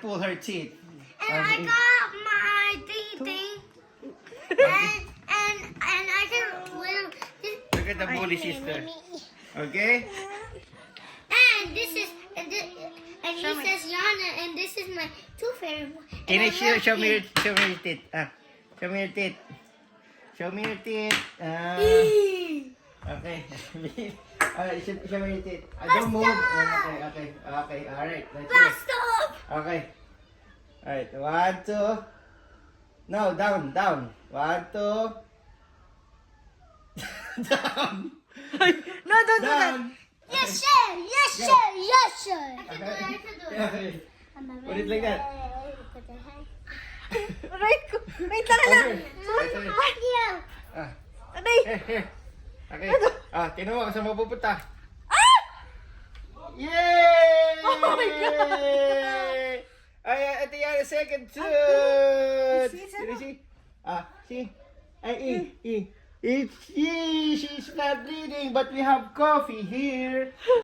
Pull her teeth. And I got my thing. And I can little. Look at the bully sister. Okay? And this is and he says Yana, and this is my two favorite one. Can I show me your teeth? Show me your teeth. Show me your teeth. Okay. Show me your teeth. Don't move. Okay. Alright. Bust up! Okay. Alright. 1, 2. No, down. 1, 2. Down. No, don't do that. Down. Yes, sir. Yes, sir. Yes, sir. I can do it. I can do it. Okay. Put it like that. Right ko. Wait lang na. Yeah. Aday. Here. Okay. Tingnan mo kung saan mapupunta. Yay! Oh my God! Ay, ito yan, second tooth! See? See? She's not bleeding, but we have coffee here.